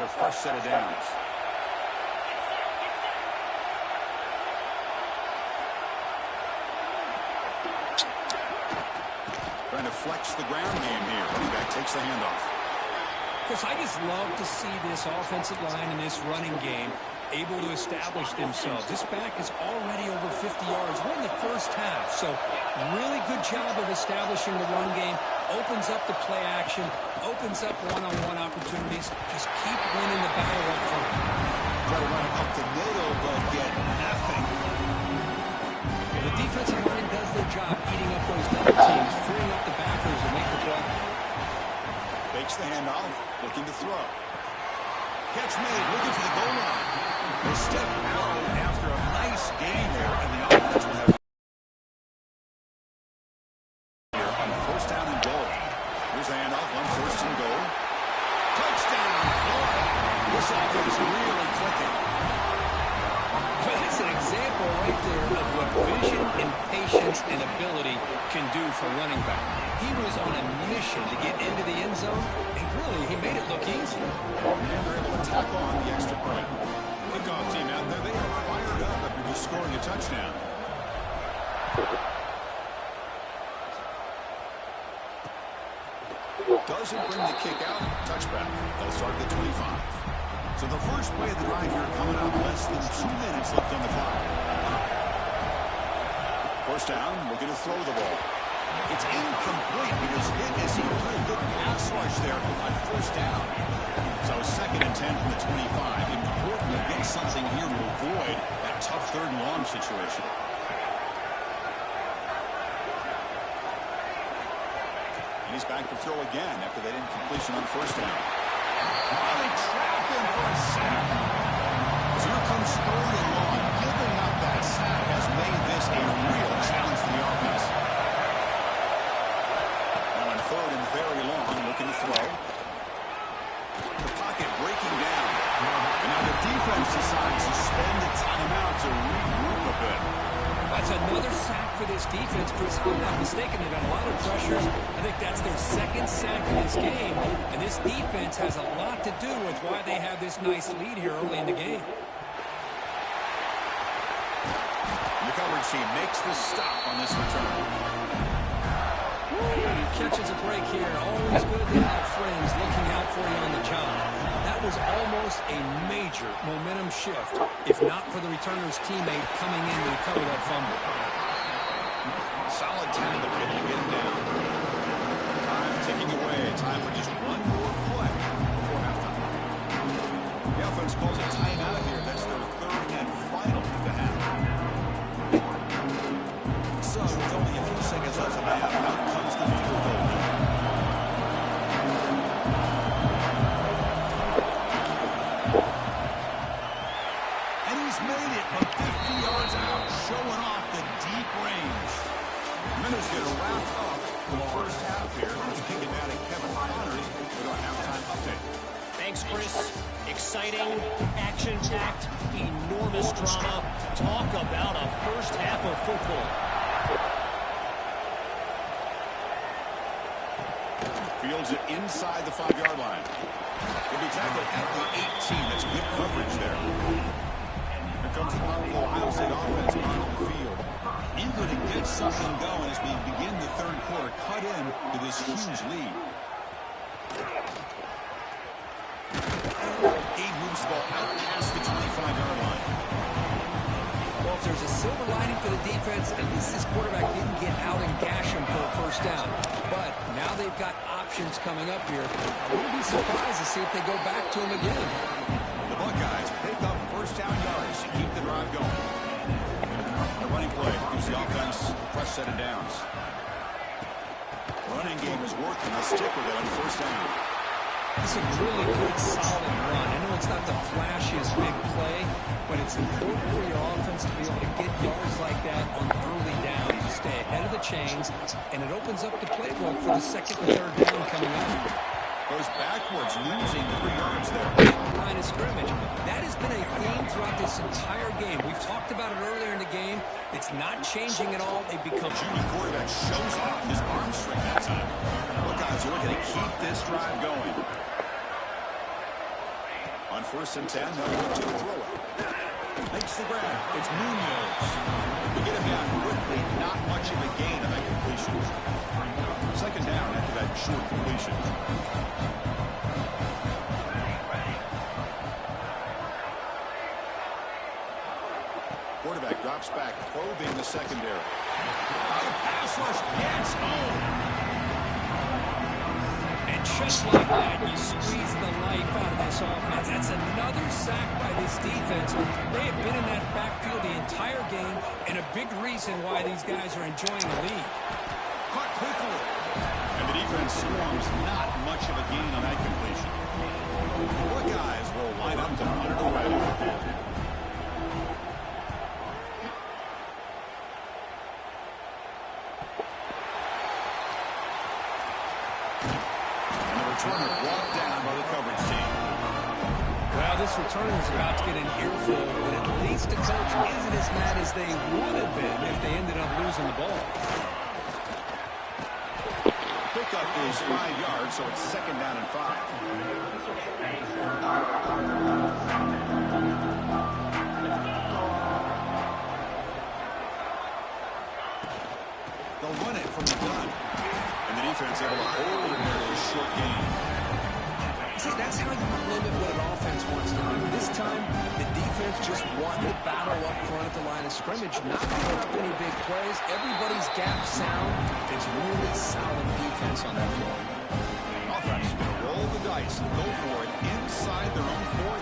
a fresh set of downs. Trying to flex the ground game here. Running back takes the handoff. Because I just love to see this offensive line and this running game able to establish themselves. This back is already over 50 yards. We're in the first half, so really good job of establishing the run game. Opens up the play action, opens up one-on-one opportunities. Just keep winning the battle up front. Try to run it up the middle, but get nothing. The defensive line does their job eating up those double teams, freeing up the backers and make the play. Fakes the handoff, looking to throw. Catch made, looking for the goal line. They step out after a nice gain there, and the offense will have here on first down and goal. Here's the handoff on first and goal. Touchdown! Boy, this offense really clicking. Well, that's an example right there of what vision and patience and ability can do for running back. He was on a mission to get into the end zone, and really, he made it look easy. And they're able to tackle on the extra point. Kickoff team out there, they are fired up after just scoring a touchdown. Doesn't bring the kick out. Touchback. They'll start at the 25. So the first play of the drive here coming up, less than 2 minutes left on the clock. First down, looking to throw the ball. It's incomplete because it is a pretty good pass rush there on first down. So second and 10 from the 25. Important to get something here to avoid that tough third and long situation. He's back to throw again after that incompletion on first down. Oh, they trapped him for a sack. So here comes third and long. Giving up that sack has made this a real challenge for the offense. Now on third and very long, looking to throw. The pocket breaking down. And now the defense decides to spend the timeout to regroup a bit. That's another sack for this defense, Chris. If I'm not mistaken, they've had a lot of pressures. I think that's their second sack in this game. And this defense has a lot to do with why they have this nice lead here early in the game. The coverage team makes the stop on this return. Catches a break here. Always good to have friends looking out for you on the job. That was almost a major momentum shift, if not for the returner's teammate coming in to recover that fumble. Solid tackle able to get him down. Time ticking away. Time for just one more play before halftime. The offense calls a timeout here. That's their third and final of the half. So with only a few seconds left in the half, out comes the field goal. And he's made it from 50 yards out, showing off the deep range. Minutes get wrapped up the first half here. Let's kick it down to Kevin Connors with our halftime update. Thanks, Chris. Exciting, action-packed, enormous drama. Talk about a first half of football. Fields it inside the 5-yard line. He'll be tackled at the 18. That's good coverage there. Here comes the powerful Ohio State offense on the field. Eager to get something going as we begin the third quarter. Cut in to this huge lead. Gabe moves the ball out past the 25-yard line. Well, if there's a silver lining for the defense, at least this quarterback didn't get out and gash him for a first down. But now they've got options coming up here. I wouldn't be surprised to see if they go back to him again. The Buckeyes pick up first down yards to keep the drive going. The running play gives the offense a fresh set of downs. Running game is working. They'll stick with it on first down. It's a really good, solid run. I know it's not the flashiest big play, but it's important for your offense to be able to get yards like that on early down. You stay ahead of the chains, and it opens up the playbook for the second and third down coming up. Goes backwards, losing 3 yards there. Line of scrimmage. That has been a theme throughout this entire game. We've talked about it earlier in the game. It's not changing at all. They've become... Junior quarterback shows off his arm strength that time. Buckeyes are looking to keep this drive going. first and 10, they'll look to the throw it. Makes the grab. It's Munoz. We get him down quickly. Not much of a gain on that completion. Second down after that short completion. Quarterback drops back, probing the secondary. The pass rush gets home. And just like that, you squeeze the life out of this offense. That's another sack by this defense. They have been in that backfield the entire game, and a big reason why these guys are enjoying the lead. Caught quickly. And the defense swarms. Not much of a gain on that completion. Four guys will line up to punt it away. Returner brought down by the coverage team. Well, this returner is about to get an earful, but at least the coach isn't as mad as they would have been if they ended up losing the ball. Pickup is 5 yards, so it's second down and 5. They'll run it from the gun. And the defense able to hold it near a short game. See, that's how you limit what an offense wants to do. This time, the defense just won the battle up front at the line of scrimmage, not giving up any big plays. Everybody's gap sound. It's really solid defense on that play. Offense going to roll the dice and go for it inside their own 40.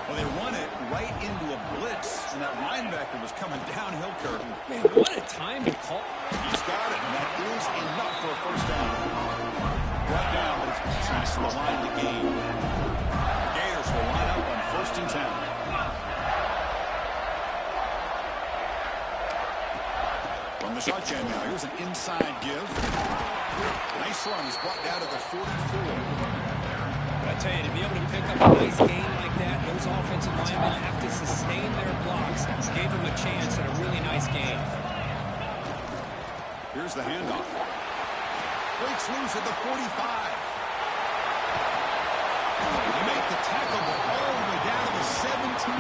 Well, they run it right into a blitz, and that linebacker was coming downhill curve. Man, what a time to call. He's got it, and that is enough for a first down. Brought down, but it's past the line of the game. Gators will line up on first and 10. From the shotgun now, here's an inside give. Nice run. He's brought down to the 44. I tell you, to be able to pick up a nice game like that, those offensive linemen have to sustain their blocks. Gave them a chance at a really nice game. Here's the handoff. Breaks loose at the 45. They make the tackle all the way down to the 17.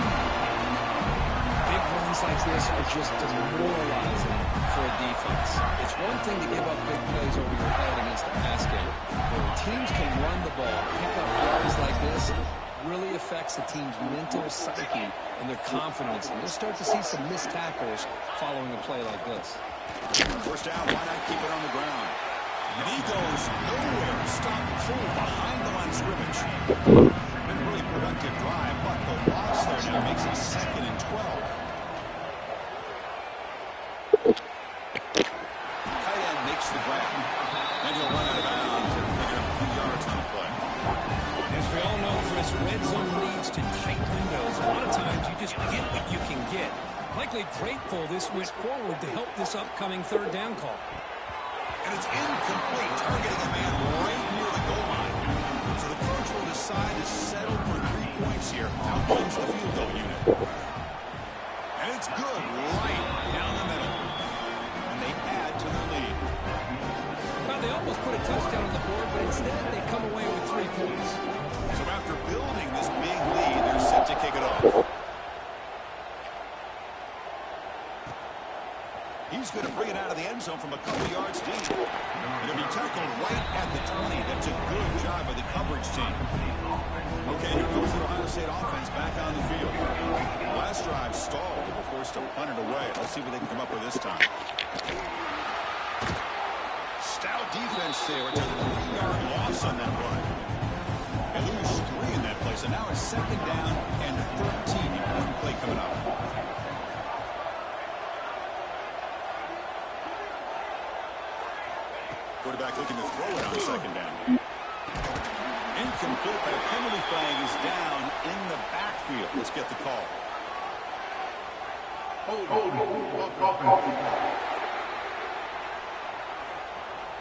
Big runs like this are just demoralizing for a defense. It's one thing to give up big plays over your head against the pass game. When teams can run the ball, pick up yards like this, really affects the team's mental psyche and their confidence. And we'll start to see some missed tackles following a play like this. First down, why not keep it on the ground? And he goes nowhere. Stop full behind the line of scrimmage. Been a really productive drive, but the loss there now makes it second and 12. Tight end makes the grab. And he'll run out of bounds and pick up a few yards on the play. As we all know, Chris, red zone leads to tight windows. A lot of times you just get what you can get. Likely grateful this went forward to help this upcoming third down call. And it's incomplete, targeting a man right near the goal line. So the coach will decide to settle for 3 points here. Out comes the field goal unit. And it's good right down the middle. And they add to their lead. Well, they almost put a touchdown on the board, but instead they come away with 3 points. So after building this big lead, they're set to kick it off. He's going to bring it out of the end zone from a couple yards deep. It'll be tackled right at the 20. That's a good job by the coverage team. Okay, here goes the Ohio State offense back on the field. Last drive stalled. They were forced to punt it away. Let's see what they can come up with this time. Stout defense there. It's a 3-yard loss on that run. They lose 3 in that place. And now it's second down and 13. Important play coming up. Quarterback looking to throw it on second down. Incomplete, but a penalty flag is down in the backfield. Let's get the call.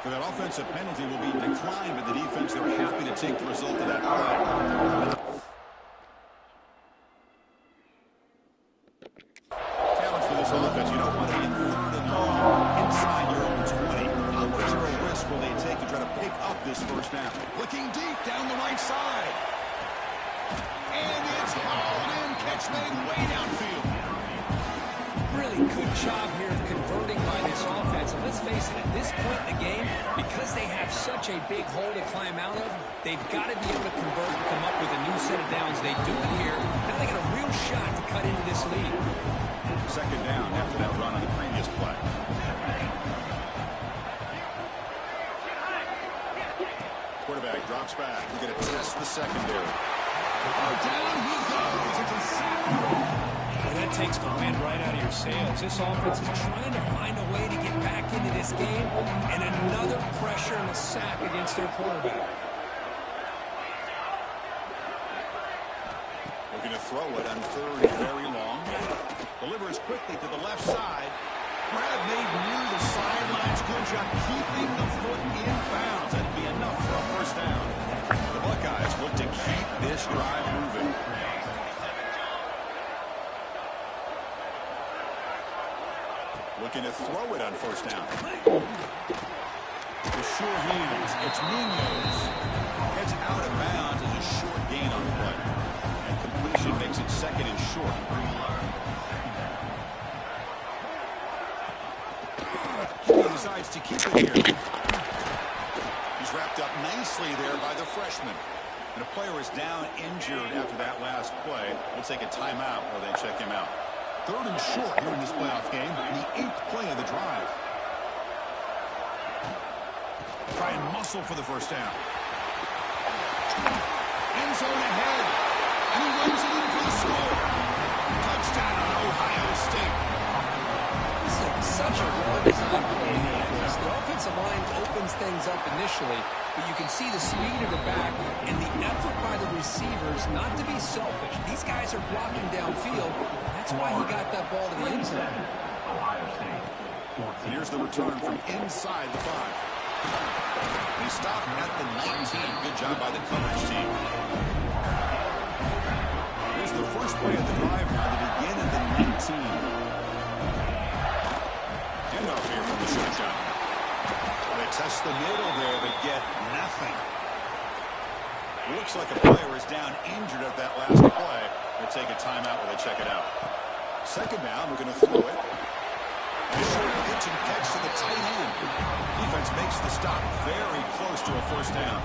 For that offensive penalty will be declined, but the defense, they're happy to take the result of that play. Challenge for this offense. You don't want to be in third and long inside your own 20. How much of a risk will they take to try to pick up this first down? Looking deep down the right side. And the catch made way downfield. Really good job here of converting by this offense. And let's face it, at this point in the game, because they have such a big hole to climb out of, they've got to be able to convert and come up with a new set of downs. They do it here. Now they got a real shot to cut into this lead. Second down after that run on the previous play. Quarterback drops back. We're going to test the secondary. Down he goes. It's a sack. Well, that takes the wind right out of your sails. This offense is trying to find a way to get back into this game, and another pressure and a sack against their quarterback. Looking to throw it on third and very long. Delivers quickly to the left side. Grab made near the sidelines. Good job keeping the foot in bounds. That'd be enough for a first down. The Buckeyes look to keep this drive moving. Looking to throw it on first down. The sure hands. It's Munoz. Heads out of bounds as a short gain on the play. And completion makes it second and short. He decides to keep it here. He's wrapped up nicely there by the freshman. And a player is down injured after that last play. We'll take a timeout while they check him out. Third and short here in this playoff game. The 8th play of the drive. Try and muscle for the first down. End zone ahead. And he runs it in for the score. Touchdown, Ohio State. This is such a well-designed play here. The offensive line opens things up initially, but you can see the speed of the back and the effort by the receivers not to be selfish. These guys are blocking downfield. That's why he got that ball to the end zone. And here's the return from inside the 5. He stopped at the 19. Good job by the coverage team. Here's the first play of the drive now to begin at the 19. Handoff here from the shotgun. They test the middle there, but get nothing. Looks like a player is down injured at that last play. They'll take a timeout while they check it out. Second down, we're going to throw it. A short pitch and catch to the tight end. Defense makes the stop very close to a first down.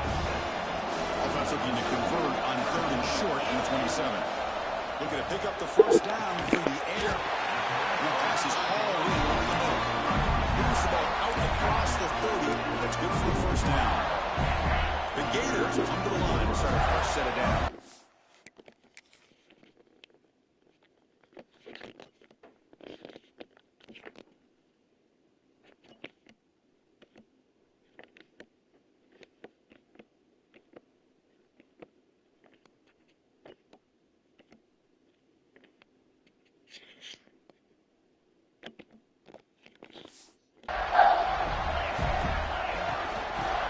Offense looking to convert on third and short in the 27. Looking to pick up the first down through the air. And the pass is all in over the middle. Moves the ball out across the 30. That's good for the first down. The Gators come to the line to start a fresh set of down.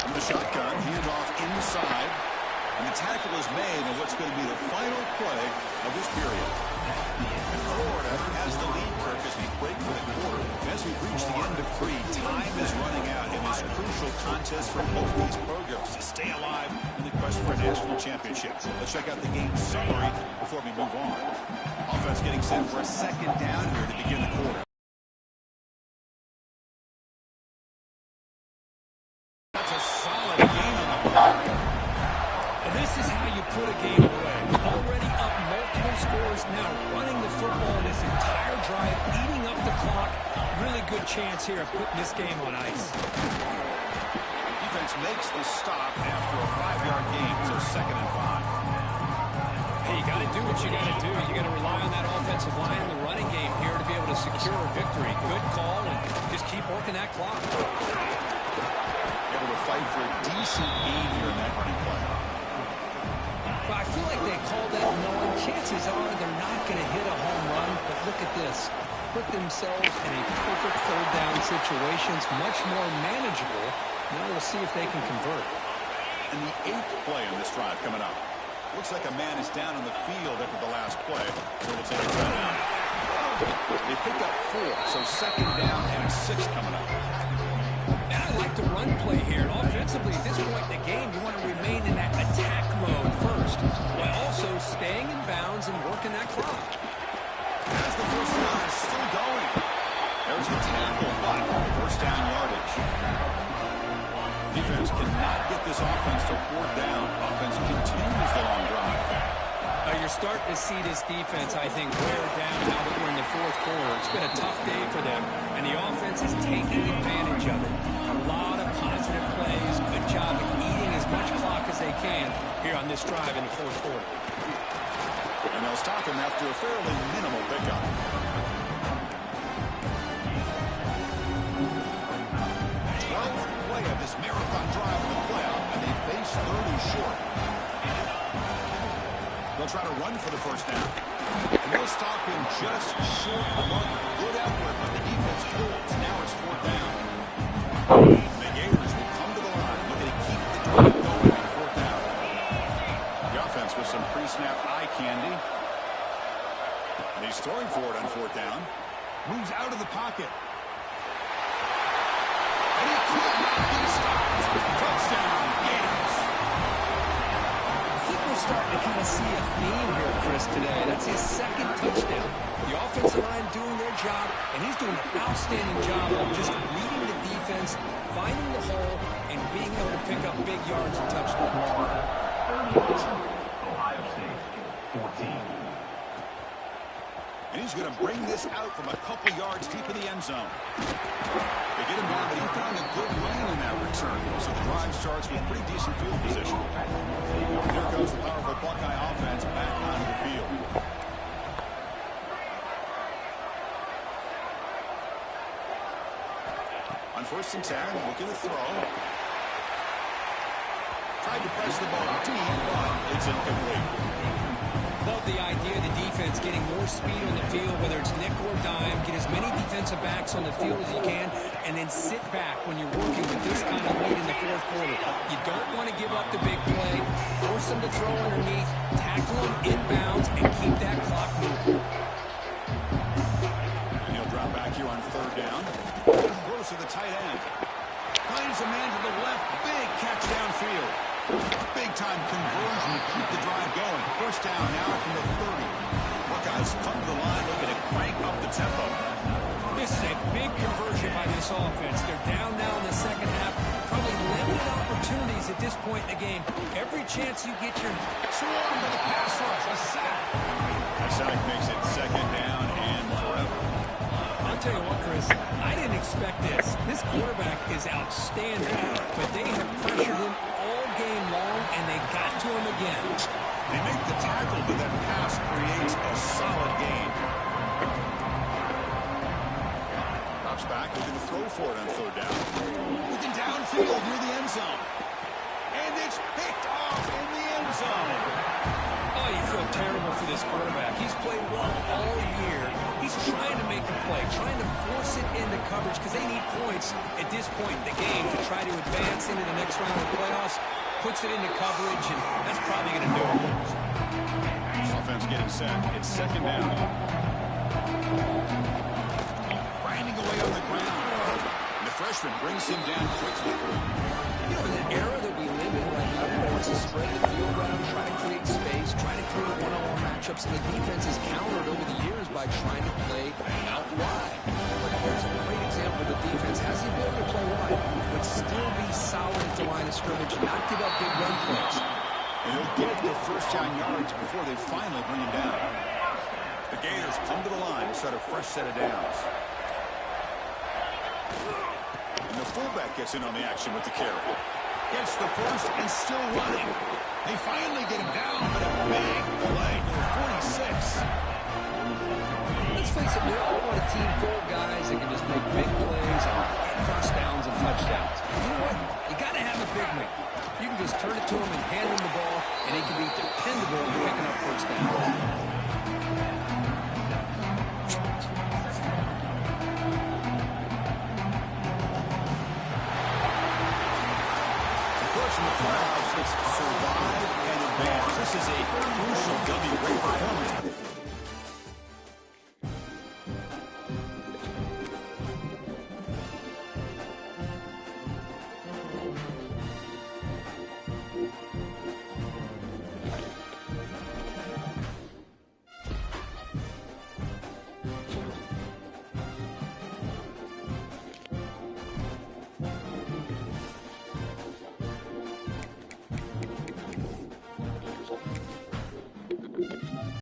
From the shotgun, handoff inside. And the tackle is made on what's going to be the final play of this period. Florida has the lead, Kirk, as we break for the quarter. As we reach the end of 3, time is running out in this crucial contest for both these programs to stay alive in the quest for a national championship. Let's check out the game summary before we move on. Offense getting set for a second down here to begin the quarter. That's a solid game on the block. And this is how you put a game away. Already up multiple scores, now running the football this entire drive, eating up the clock. Really good chance here of putting this game on ice. Defense makes the stop after a 5-yard gain, so second and 5. Hey, you got to do what you got to do. You got to rely on that offensive line in the running game here to be able to secure a victory. Good call, and just keep working that clock. Able to fight for a decent gain here in that running play. Well, I feel like they called that knowing chances are they're not going to hit a home run, but look at this. Put themselves in a perfect third down situation. It's much more manageable. Now we'll see if they can convert. And the 8th play on this drive coming up. Looks like a man is down on the field after the last play, so we'll take a timeout. They pick up 4, so second down and 6 coming up. And I like the run play here. And offensively, at this point in the game, you want to remain in that attack mode first, while also staying in bounds and working that clock. As the first down is still going. There's a tackle, but first down yardage. Defense cannot get this offense to fourth down. Offense continues the long drive. You're starting to see this defense, I think, wear down now that we're in the fourth quarter. It's been a tough day for them, and the offense is taking advantage of it. A lot of positive plays. Good job of eating as much clock as they can here on this drive in the fourth quarter. And they'll stop him after a fairly minimal pickup. 12th play of this marathon drive in the playoff, and they face third and short. They'll try to run for the first down. And they'll stop him just short of the mark. Good effort, but the defense holds. Now it's fourth down. The Gators will come to the line, looking to keep the drive going on fourth down. The offense with some pre-snap eye candy. And he's throwing for it on fourth down. Moves out of the pocket. And he could not be stopped. Touchdown, Gators. We're starting to kind of see a theme here, Chris, today. That's his second touchdown. The offensive line doing their job, and he's doing an outstanding job of just reading the defense, finding the hole, and being able to pick up big yards and touchdowns. Ohio State, 14. And he's going to bring this out from a couple yards deep in the end zone. They get him down, but he found a good lane in that return. So the drive starts with pretty decent field position. Here goes the powerful Buckeye offense back onto the field. On 1st and 10, looking to throw. Tried to press the ball deep, but it's incomplete. Love the idea of the defense getting more speed on the field, whether it's nickel or dime, get as many defensive backs on the field as you can, and then sit back when you're working with this kind of lead in the fourth quarter. You don't want to give up the big play, force them to throw underneath, tackle them inbounds, and keep that clock moving. And he'll drop back here on third down. Close to the tight end. Finds a man to the left. Big catch downfield. Big-time conversion to keep the drive going. First down now from the 30. Buckeyes come to the line looking to crank up the tempo. This is a big conversion by this offense. They're down now in the second half. Probably limited opportunities at this point in the game. Every chance you get your swarm with a pass rush. A sack. A sack makes it second down and forever. I'll tell you what, Chris, I didn't expect this. This quarterback is outstanding, but they have pressured him all game long, and they got to him again. They make the tackle, but that pass creates a solid gain. Drops back, looking to throw for it on third down. Looking downfield near the end zone. And it's picked off in the end zone. Oh, you feel terrible for this quarterback. He's played well all year. He's trying to make the play, trying to force it into coverage because they need points at this point in the game to try to advance into the next round of the playoffs. Puts it into coverage, and that's probably going to do it. Offense getting set. It's second down. Grinding away on the ground. And the freshman brings him down quickly. You know, in the era that we live in right now, everyone wants to spread the field around, try to create space, try to create one-on-one matchups, and the defense has countered over the years by trying to play out wide. But here's a great example. The defense has the ability to play wide, but still be solid at the line of scrimmage, not give up big run plays. And he'll get the first down yards before they finally bring him down. The Gators come to the line to set a fresh set of downs. And the fullback gets in on the action with the carry. Gets the first and still running. They finally get him down, but a big play to the 46. Let's face it, we all want a team full of guys that can just make big plays and get first downs and touchdowns. You know what? You got to have a big man. You can just turn it to him and hand him the ball, and he can be dependable in picking up first downs. Survive and advance. This is a crucial W. Great performance.